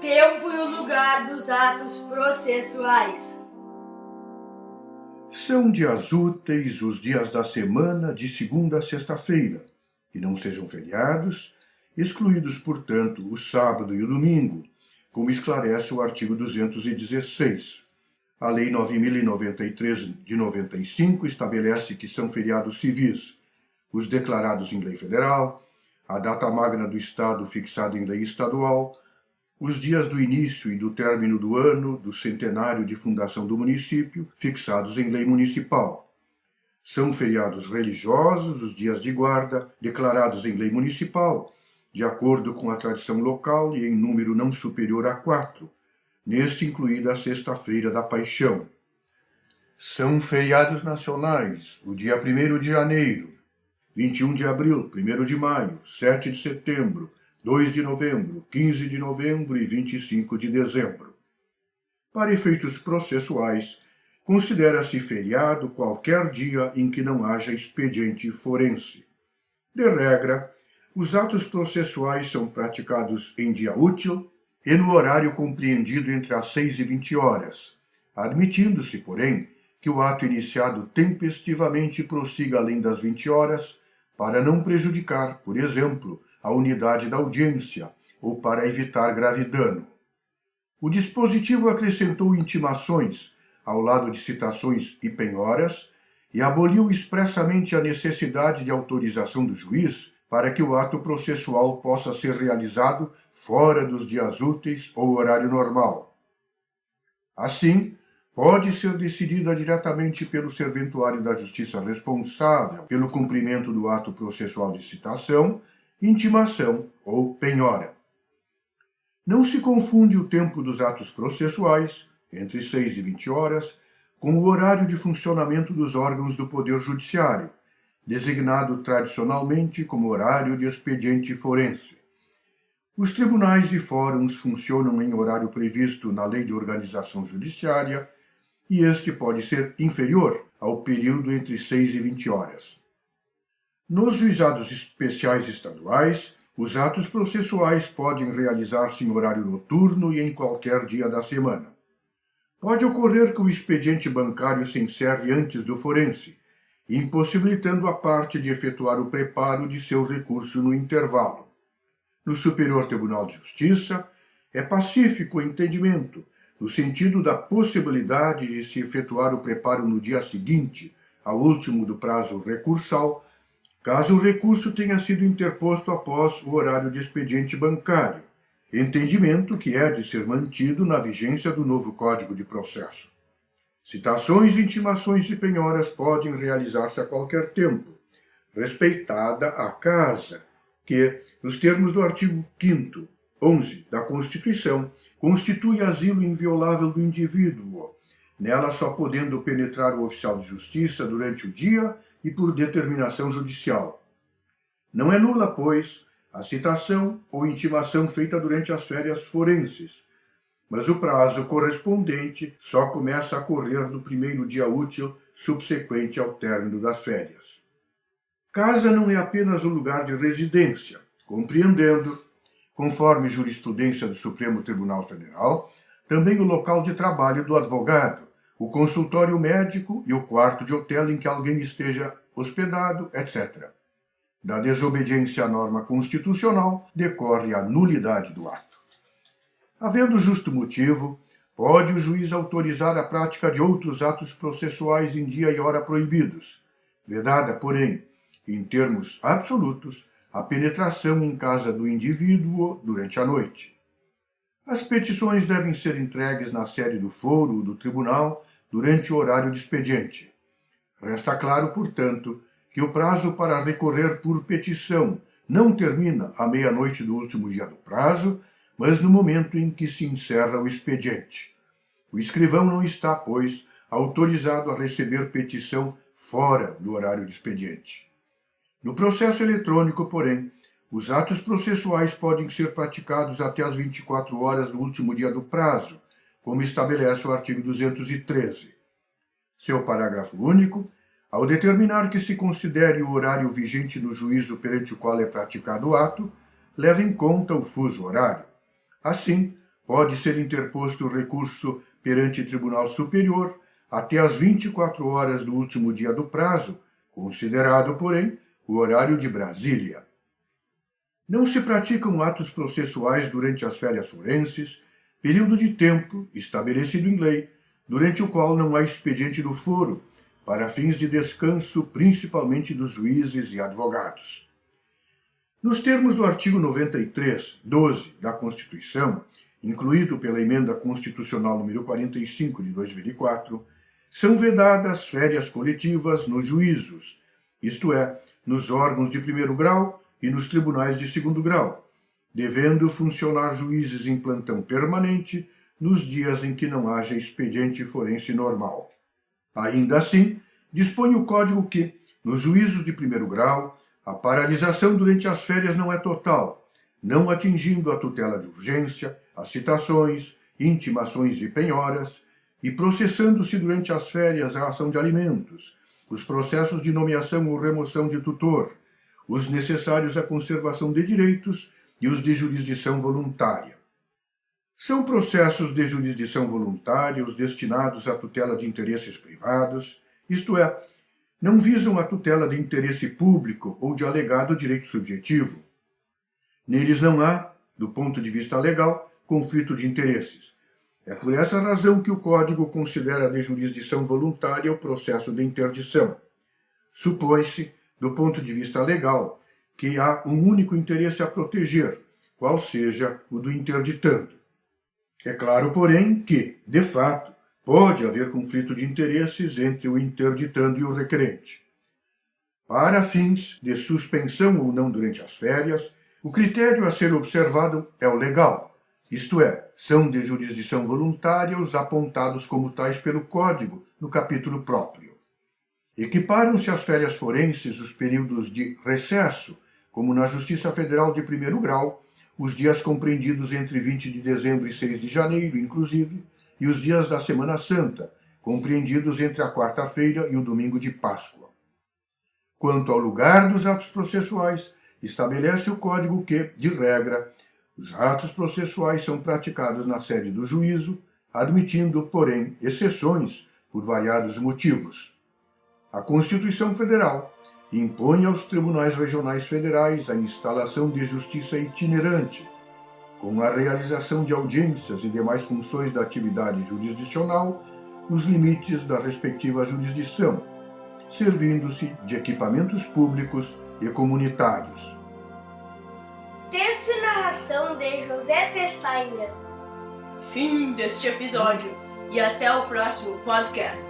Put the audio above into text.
tempo e o lugar dos atos processuais. São dias úteis os dias da semana de segunda a sexta-feira, que não sejam feriados, excluídos, portanto, o sábado e o domingo, como esclarece o artigo 216. A Lei 9.093 de 95 estabelece que são feriados civis os declarados em lei federal, a data magna do Estado fixada em lei estadual, os dias do início e do término do ano do centenário de fundação do município, fixados em lei municipal. São feriados religiosos os dias de guarda, declarados em lei municipal, de acordo com a tradição local e em número não superior a 4, neste incluída a Sexta-feira da Paixão. São feriados nacionais o dia 1º de janeiro, 21 de abril, 1º de maio, 7 de setembro, 2 de novembro, 15 de novembro e 25 de dezembro. Para efeitos processuais, considera-se feriado qualquer dia em que não haja expediente forense. De regra, os atos processuais são praticados em dia útil e no horário compreendido entre as 6 e 20 horas, admitindo-se, porém, que o ato iniciado tempestivamente prossiga além das 20 horas, para não prejudicar, por exemplo, a unidade da audiência ou para evitar grave dano. O dispositivo acrescentou intimações, ao lado de citações e penhoras, e aboliu expressamente a necessidade de autorização do juiz para que o ato processual possa ser realizado fora dos dias úteis ou horário normal. Assim, pode ser decidida diretamente pelo serventuário da Justiça responsável pelo cumprimento do ato processual de citação, intimação ou penhora. Não se confunde o tempo dos atos processuais, entre 6 e 20 horas, com o horário de funcionamento dos órgãos do Poder Judiciário, designado tradicionalmente como horário de expediente forense. Os tribunais e fóruns funcionam em horário previsto na Lei de Organização Judiciária, e este pode ser inferior ao período entre 6 e 20 horas. Nos juizados especiais estaduais, os atos processuais podem realizar-se em horário noturno e em qualquer dia da semana. Pode ocorrer que o expediente bancário se encerre antes do forense, impossibilitando a parte de efetuar o preparo de seu recurso no intervalo. No Superior Tribunal de Justiça, é pacífico o entendimento, no sentido da possibilidade de se efetuar o preparo no dia seguinte, ao último do prazo recursal, caso o recurso tenha sido interposto após o horário de expediente bancário, entendimento que é de ser mantido na vigência do novo Código de Processo. Citações, intimações e penhoras podem realizar-se a qualquer tempo, respeitada a casa, que, nos termos do artigo 5º, 11 da Constituição, constitui asilo inviolável do indivíduo, nela só podendo penetrar o oficial de justiça durante o dia e por determinação judicial. Não é nula, pois, a citação ou intimação feita durante as férias forenses, mas o prazo correspondente só começa a correr no primeiro dia útil subsequente ao término das férias. Casa não é apenas o lugar de residência, compreendendo, conforme jurisprudência do Supremo Tribunal Federal, também o local de trabalho do advogado, o consultório médico e o quarto de hotel em que alguém esteja hospedado, etc. Da desobediência à norma constitucional decorre a nulidade do ato. Havendo justo motivo, pode o juiz autorizar a prática de outros atos processuais em dia e hora proibidos, vedada, porém, em termos absolutos, a penetração em casa do indivíduo durante a noite. As petições devem ser entregues na sede do foro ou do tribunal durante o horário de expediente. Resta claro, portanto, que o prazo para recorrer por petição não termina à meia-noite do último dia do prazo, mas no momento em que se encerra o expediente. O escrivão não está, pois, autorizado a receber petição fora do horário de expediente. No processo eletrônico, porém, os atos processuais podem ser praticados até as 24 horas do último dia do prazo, como estabelece o artigo 213. Seu parágrafo único, ao determinar que se considere o horário vigente no juízo perante o qual é praticado o ato, leva em conta o fuso horário. Assim, pode ser interposto recurso perante Tribunal Superior até as 24 horas do último dia do prazo, considerado, porém, o horário de Brasília. Não se praticam atos processuais durante as férias forenses, período de tempo estabelecido em lei, durante o qual não há expediente do foro, para fins de descanso principalmente dos juízes e advogados. Nos termos do artigo 93, 12 da Constituição, incluído pela Emenda Constitucional número 45 de 2004, são vedadas férias coletivas nos juízos, isto é, nos órgãos de primeiro grau e nos tribunais de segundo grau, devendo funcionar juízes em plantão permanente nos dias em que não haja expediente forense normal. Ainda assim, dispõe o Código que, nos juízos de primeiro grau, a paralisação durante as férias não é total, não atingindo a tutela de urgência, as citações, intimações e penhoras, e processando-se durante as férias a ação de alimentos, os processos de nomeação ou remoção de tutor, os necessários à conservação de direitos e os de jurisdição voluntária. São processos de jurisdição voluntária os destinados à tutela de interesses privados, isto é, não visam a tutela de interesse público ou de alegado direito subjetivo. Neles não há, do ponto de vista legal, conflito de interesses. É por essa razão que o Código considera de jurisdição voluntária o processo de interdição. Supõe-se, do ponto de vista legal, que há um único interesse a proteger, qual seja o do interditando. É claro, porém, que, de fato, pode haver conflito de interesses entre o interditando e o requerente. Para fins de suspensão ou não durante as férias, o critério a ser observado é o legal, isto é, são de jurisdição voluntária os apontados como tais pelo Código, no capítulo próprio. Equiparam-se às férias forenses os períodos de recesso, como na Justiça Federal de primeiro grau, os dias compreendidos entre 20 de dezembro e 6 de janeiro, inclusive, e os dias da Semana Santa, compreendidos entre a quarta-feira e o domingo de Páscoa. Quanto ao lugar dos atos processuais, estabelece o Código que, de regra, os atos processuais são praticados na sede do juízo, admitindo, porém, exceções por variados motivos. A Constituição Federal impõe aos tribunais regionais federais a instalação de justiça itinerante, com a realização de audiências e demais funções da atividade jurisdicional nos limites da respectiva jurisdição, servindo-se de equipamentos públicos e comunitários. Texto e narração de José Tessainer. Fim deste episódio e até o próximo podcast.